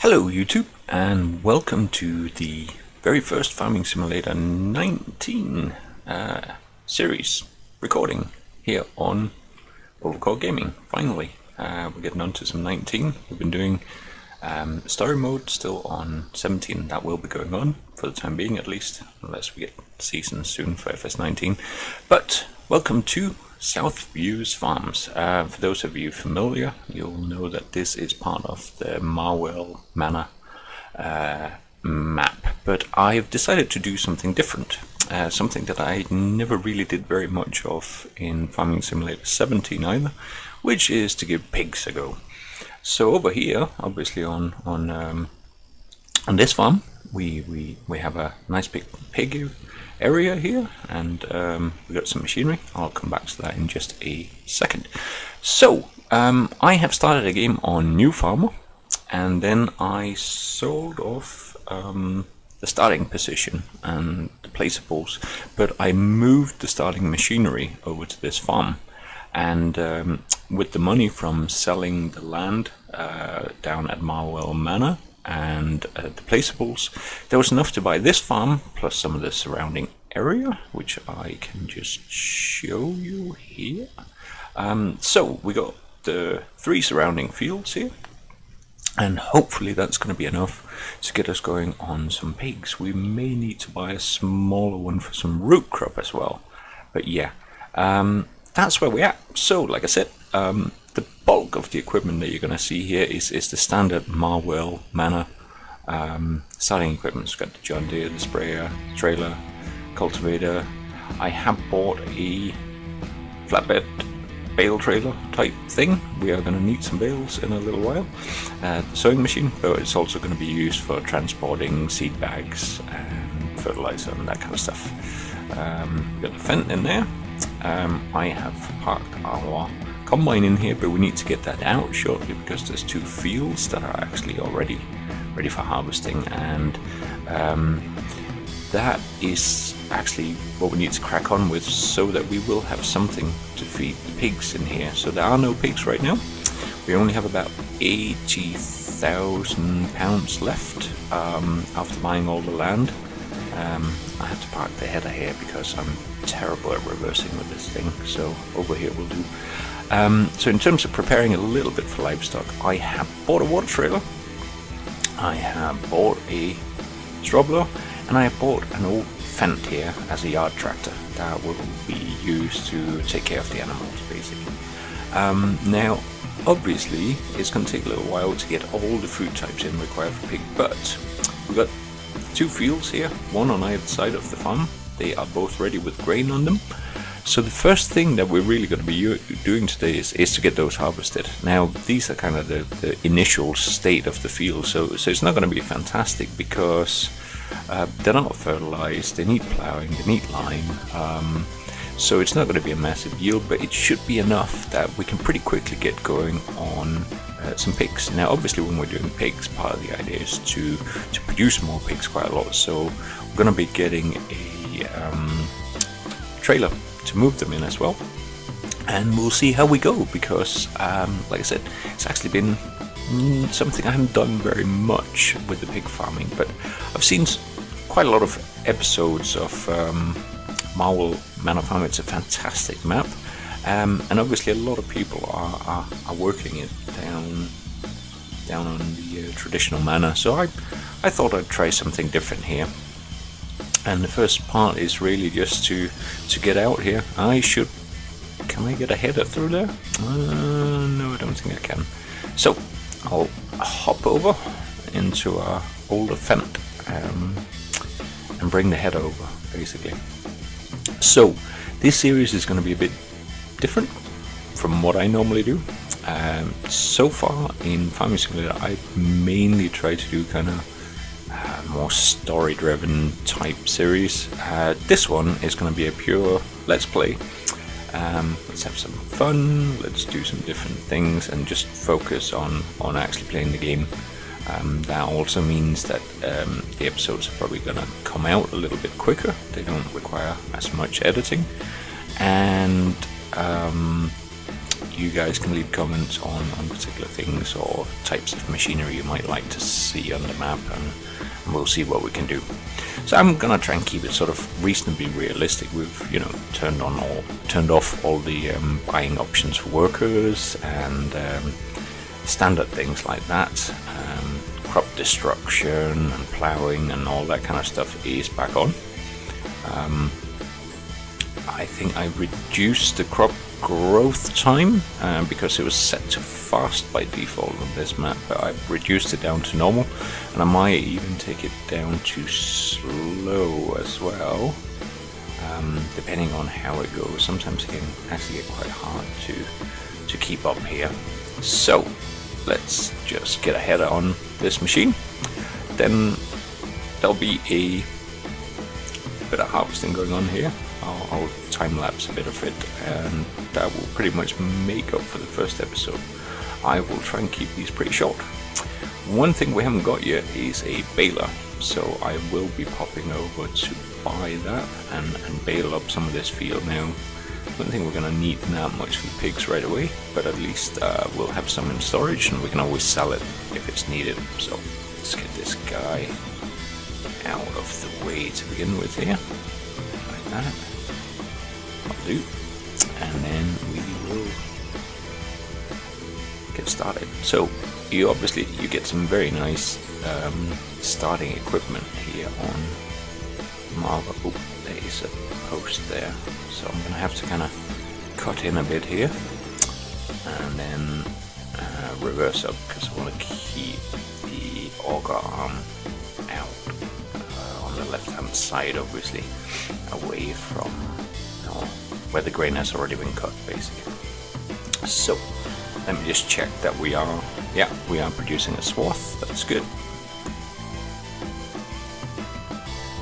Hello YouTube, and welcome to the very first Farming Simulator 19 series recording here on Overclock Gaming. Finally, we're getting on to some 19. We've been doing story mode still on 17. That will be going on for the time being, at least, unless we get seasons soon for FS19. But welcome to Southview's Farms. For those of you familiar, you'll know that this is part of the Marwell Manor map, but I've decided to do something different, something that I never really did very much of in Farming Simulator 17 either, which is to give pigs a go. So over here, obviously on this farm, we have a nice big pig area here, and we got some machinery. I'll come back to that in just a second. So I have started a game on New Farmer, and then I sold off the starting position and the placeables, but I moved the starting machinery over to this farm, and with the money from selling the land down at Marwell Manor and the placeables, there was enough to buy this farm plus some of the surrounding area, which I can just show you here. So we got the 3 surrounding fields here, and hopefully that's going to be enough to get us going on some pigs. We may need to buy a smaller one for some root crop as well, but yeah, that's where we're at. So like I said, the bulk of the equipment that you're going to see here is the standard Marwell Manor starting equipment. It's got the John Deere, the sprayer, trailer, cultivator. I have bought a flatbed bale trailer type thing. We are going to need some bales in a little while. The sewing machine, but it's also going to be used for transporting seed bags and fertilizer and that kind of stuff. We've got the Fendt in there. I have parked our combine in here, but we need to get that out shortly because there's 2 fields that are actually already ready for harvesting, and that is actually what we need to crack on with so that we will have something to feed the pigs in here. So there are no pigs right now. We only have about £80,000 left after buying all the land. I have to park the header here because I'm terrible at reversing with this thing, so over here will do. So in terms of preparing a little bit for livestock, I have bought a water trailer, I have bought a straw blower, and I have bought an old Fendt here as a yard tractor that will be used to take care of the animals, basically. Now, obviously, it's going to take a little while to get all the food types in required for pig, but we've got 2 fields here, one on either side of the farm. They are both ready with grain on them. So the first thing that we're really going to be doing today is to get those harvested. Now, these are kind of the initial state of the field, so it's not going to be fantastic because they're not fertilized, they need plowing, they need lime, so it's not going to be a massive yield, but it should be enough that we can pretty quickly get going on some pigs. Now, obviously, when we're doing pigs, part of the idea is to produce more pigs quite a lot, so we're going to be getting a trailer to move them in as well, and we'll see how we go because like I said, it's actually been something I haven't done very much with the pig farming, but I've seen quite a lot of episodes of Marwell Manor Farm. It's a fantastic map, and obviously a lot of people are working it down on the traditional manor, so I thought I'd try something different here. And the first part is really just to get out here. Can I get a header through there? No, I don't think I can. So I'll hop over into our older Fendt and bring the header over, basically. So this series is going to be a bit different from what I normally do. So far in Farming Simulator, I mainly try to do kind of more story-driven type series. This one is going to be a pure let's play. Let's have some fun, let's do some different things and just focus on actually playing the game. That also means that the episodes are probably going to come out a little bit quicker. They don't require as much editing, and you guys can leave comments on particular things or types of machinery you might like to see on the map, and we'll see what we can do. So I'm gonna try and keep it sort of reasonably realistic. We've, you know, turned off all the buying options for workers and standard things like that. Crop destruction and ploughing and all that kind of stuff is back on. I think I reduced the crop growth time because it was set to fast by default on this map, but I've reduced it down to normal, and I might even take it down to slow as well, depending on how it goes. Sometimes it can actually get quite hard to keep up here. So let's just get a header on this machine. Then there'll be a bit of harvesting going on here. I'll time lapse a bit of it, and that will pretty much make up for the first episode. I will try and keep these pretty short. One thing we haven't got yet is a baler, so I will be popping over to buy that and bale up some of this field now. I don't think we're going to need that much for the pigs right away, but at least we'll have some in storage, and we can always sell it if it's needed. So let's get this guy out of the way to begin with here, like that. I'll do, and then we will get started. So you get some very nice starting equipment here on Marwell. Oh, there is a post there, so I'm going to have to kind of cut in a bit here and then reverse up, because I want to keep the auger arm out on the left hand side, obviously away from where the grain has already been cut, basically. So let me just check that we are producing a swath. That's good.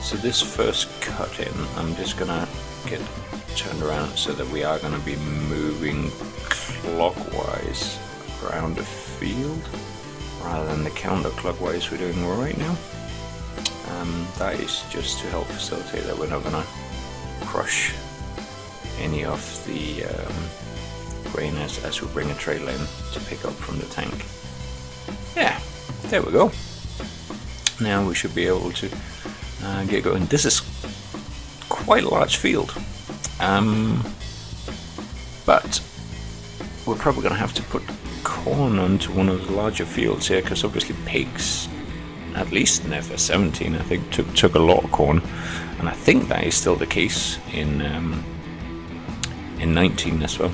So this first cut in, I'm just gonna get turned around so that we are gonna be moving clockwise around the field rather than the counterclockwise we're doing right now. That is just to help facilitate that we're not gonna crush any of the grain as we bring a trailer in to pick up from the tank. Yeah, there we go. Now we should be able to get going. This is quite a large field, but we're probably going to have to put corn onto one of the larger fields here, because obviously pigs, at least in FS17, I think took a lot of corn, and I think that is still the case in 19 as well.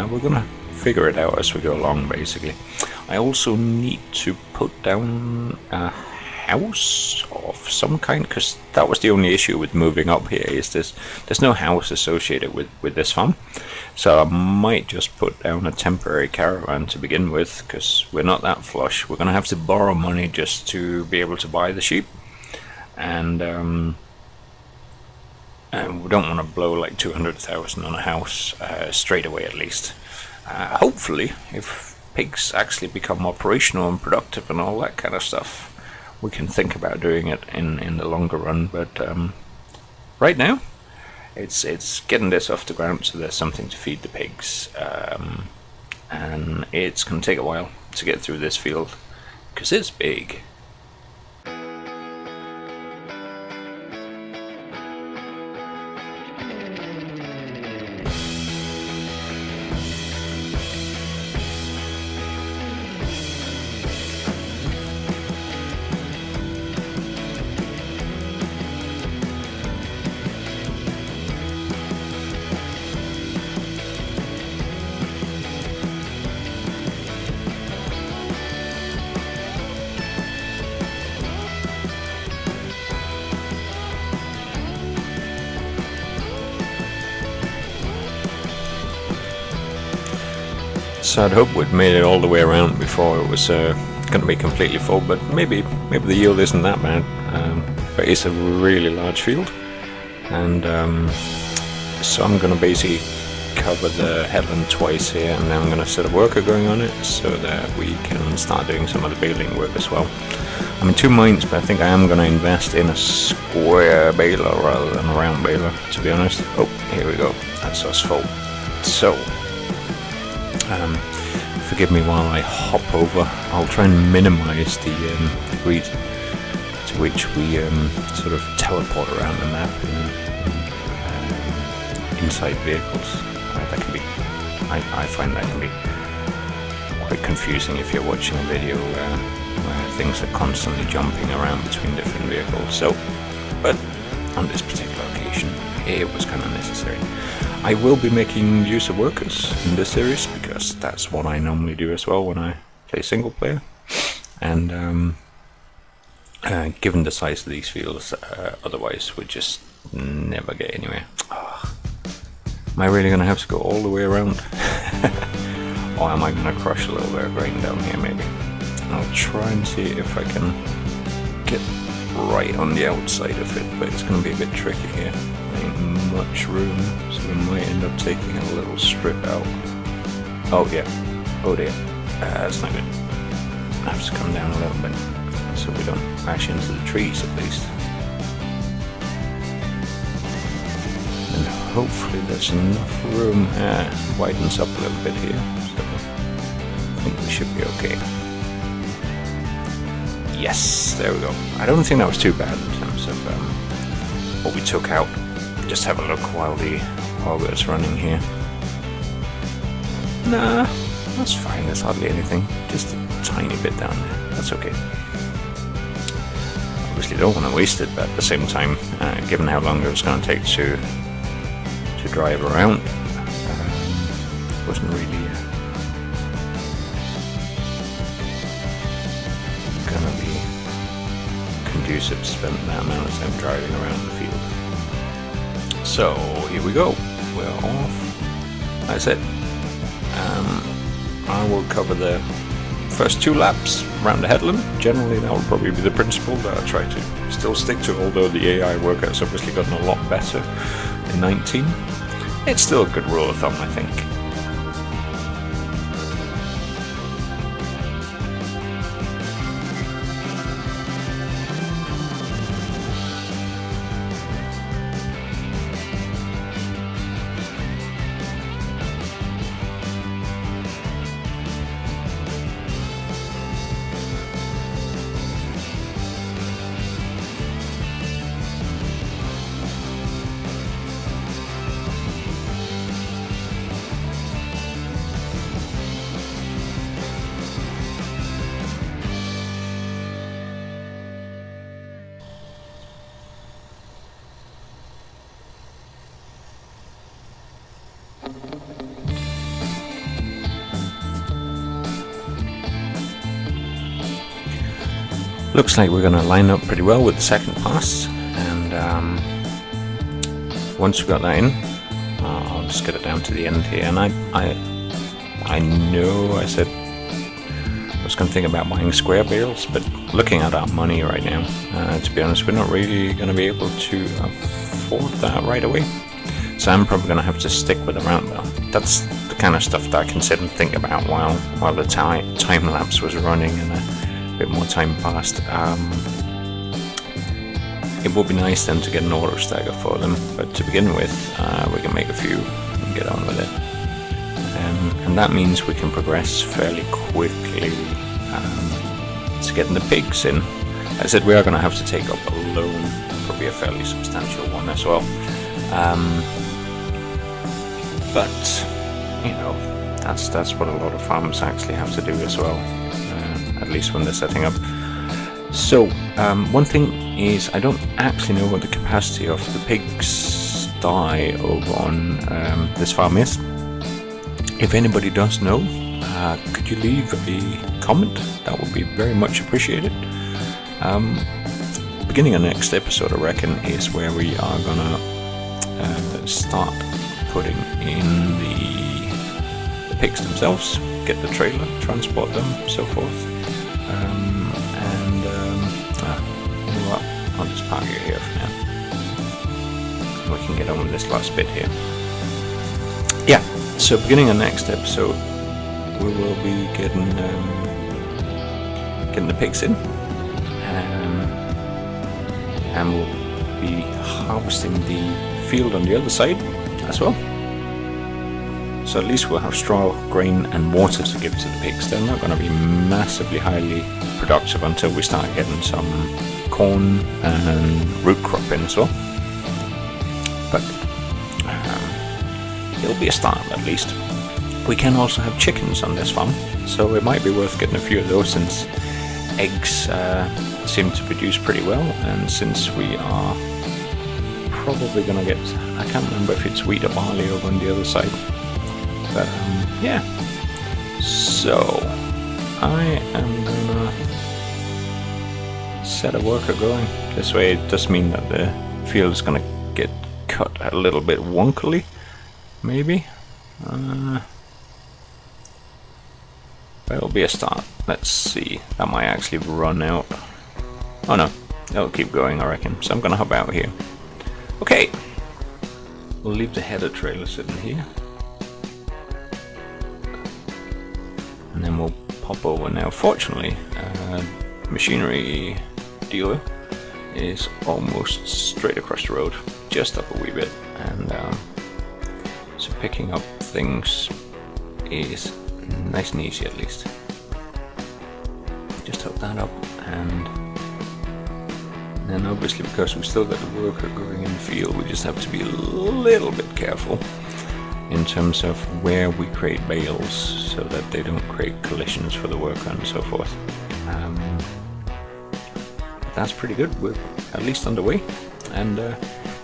We're gonna figure it out as we go along, basically. I also need to put down a house of some kind, because that was the only issue with moving up here, is there's no house associated with this farm. So I might just put down a temporary caravan to begin with, because we're not that flush. We're gonna have to borrow money just to be able to buy the sheep, and we don't want to blow like 200,000 on a house straight away, at least. Hopefully, if pigs actually become operational and productive and all that kind of stuff, we can think about doing it in the longer run. But right now, it's getting this off the ground so there's something to feed the pigs, and it's going to take a while to get through this field because it's big. So I'd hope we'd made it all the way around before it was going to be completely full, but maybe the yield isn't that bad. But it's a really large field, and so I'm going to basically cover the headland twice here, and then I'm going to set a worker going on it so that we can start doing some of the baling work as well. I'm in 2 minds, but I think I am going to invest in a square baler rather than a round baler, to be honest. Oh, here we go. That's us full. So Forgive me while I hop over. I'll try and minimize the degree to which we sort of teleport around the map inside vehicles. That can be, I find that can be quite confusing if you're watching a video where things are constantly jumping around between different vehicles. So, but on this particular occasion, it was kind of necessary. I will be making use of workers in this series because that's what I normally do as well when I play single player. And given the size of these fields, otherwise we'd just never get anywhere. Am I really going to have to go all the way around? Or am I going to crush a little bit of grain down here maybe? I'll try and see if I can get right on the outside of it, but it's going to be a bit tricky here. There ain't much room, so we might end up taking a little strip out. Oh yeah, oh dear, that's not good. I have to come down a little bit so we don't crash into the trees at least. And hopefully there's enough room. Widens up a little bit here, so I think we should be okay. Yes, there we go. I don't think that was too bad in terms of what we took out. Just have a look while it's running here. Nah, that's fine. There's hardly anything. Just a tiny bit down there. That's okay. Obviously don't want to waste it, but at the same time, given how long it was going to take to drive around, wasn't really gonna be conducive to spend that amount of time driving around the field. So here we go. We're off. That's it. I will cover the first 2 laps around the headland. Generally that will probably be the principle that I try to still stick to, although the AI workout's obviously gotten a lot better in 19. It's still a good rule of thumb, I think. Looks like we're going to line up pretty well with the second pass, and once we've got that in, I'll just get it down to the end here. And I know I said I was going to think about buying square bales, but looking at our money right now, to be honest, we're not really going to be able to afford that right away. So I'm probably going to have to stick with a round bale. That's the kind of stuff that I can sit and think about while the time lapse was running and a bit more time passed. It would be nice then to get an auto stagger for them, but to begin with, we can make a few and get on with it. And that means we can progress fairly quickly to getting the pigs in. As I said, we are going to have to take up a loan, probably a fairly substantial one as well. But you know, that's what a lot of farmers actually have to do as well, at least when they're setting up. So one thing is, I don't actually know what the capacity of the pigs die over on this farm is. If anybody does know, could you leave a comment? That would be very much appreciated. Beginning of next episode, I reckon, is where we are gonna start putting in the pigs themselves, get the trailer, transport them, so forth. You know what? I'll just park it here for now. We can get on with this last bit here. Yeah, so beginning of next episode, we will be getting the pigs in, and we'll be harvesting the field on the other side as well. So at least we'll have straw, grain and water to give to the pigs. They're not going to be massively highly productive until we start getting some corn and root crop in as well. But it'll be a start at least. We can also have chickens on this farm, so it might be worth getting a few of those since eggs seem to produce pretty well, and since we are probably going to get, I can't remember if it's wheat or barley over on the other side, but yeah. So I am gonna set a worker going. This way it does mean that the field is gonna get cut a little bit wonkily, maybe. But it'll be a start. Let's see. That might actually run out. Oh no, it'll keep going, I reckon. So I'm gonna hop out here. Okay. We'll leave the header trailer sitting here. And then we'll pop over now. Fortunately, machinery dealer is almost straight across the road, just up a wee bit. And so picking up things is nice and easy at least. Just hook that up, and then obviously because we've still got the worker going in the field, we just have to be a little bit careful in terms of where we create bales so that they don't create collisions for the worker and so forth. That's pretty good. We're at least underway, and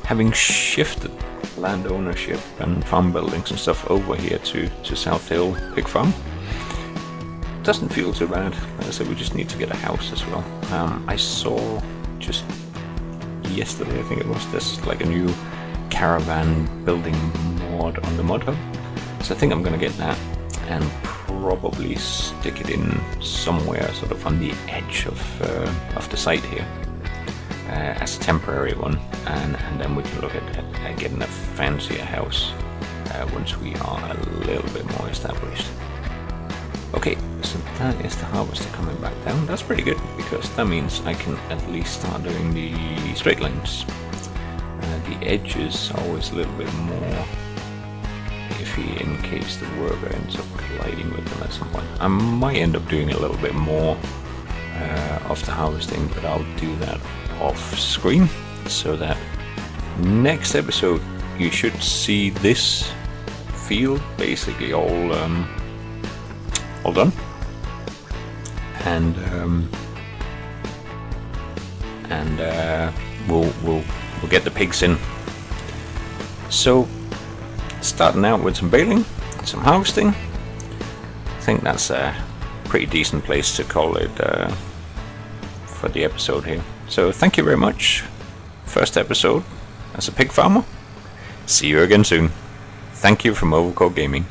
having shifted land ownership and farm buildings and stuff over here to South Hill Pig Farm, doesn't feel too bad. Like I said, we just need to get a house as well. I saw just yesterday, I think it was, there's like a new caravan building mod on the mod hub, so I think I'm gonna get that and probably stick it in somewhere sort of on the edge of the site here as a temporary one, and then we can look at getting a fancier house once we are a little bit more established. Okay, so that is the harvester coming back down. That's pretty good, because that means I can at least start doing the straight lines. The edges are always a little bit more iffy in case the worker ends up colliding with them at some point. I might end up doing a little bit more of the harvesting, but I'll do that off screen, so that next episode you should see this field basically all done, and we'll get the pigs in. So starting out with some baling, some harvesting, I think that's a pretty decent place to call it for the episode here. So thank you very much. First episode as a pig farmer. See you again soon. Thank you from Overcoat Gaming.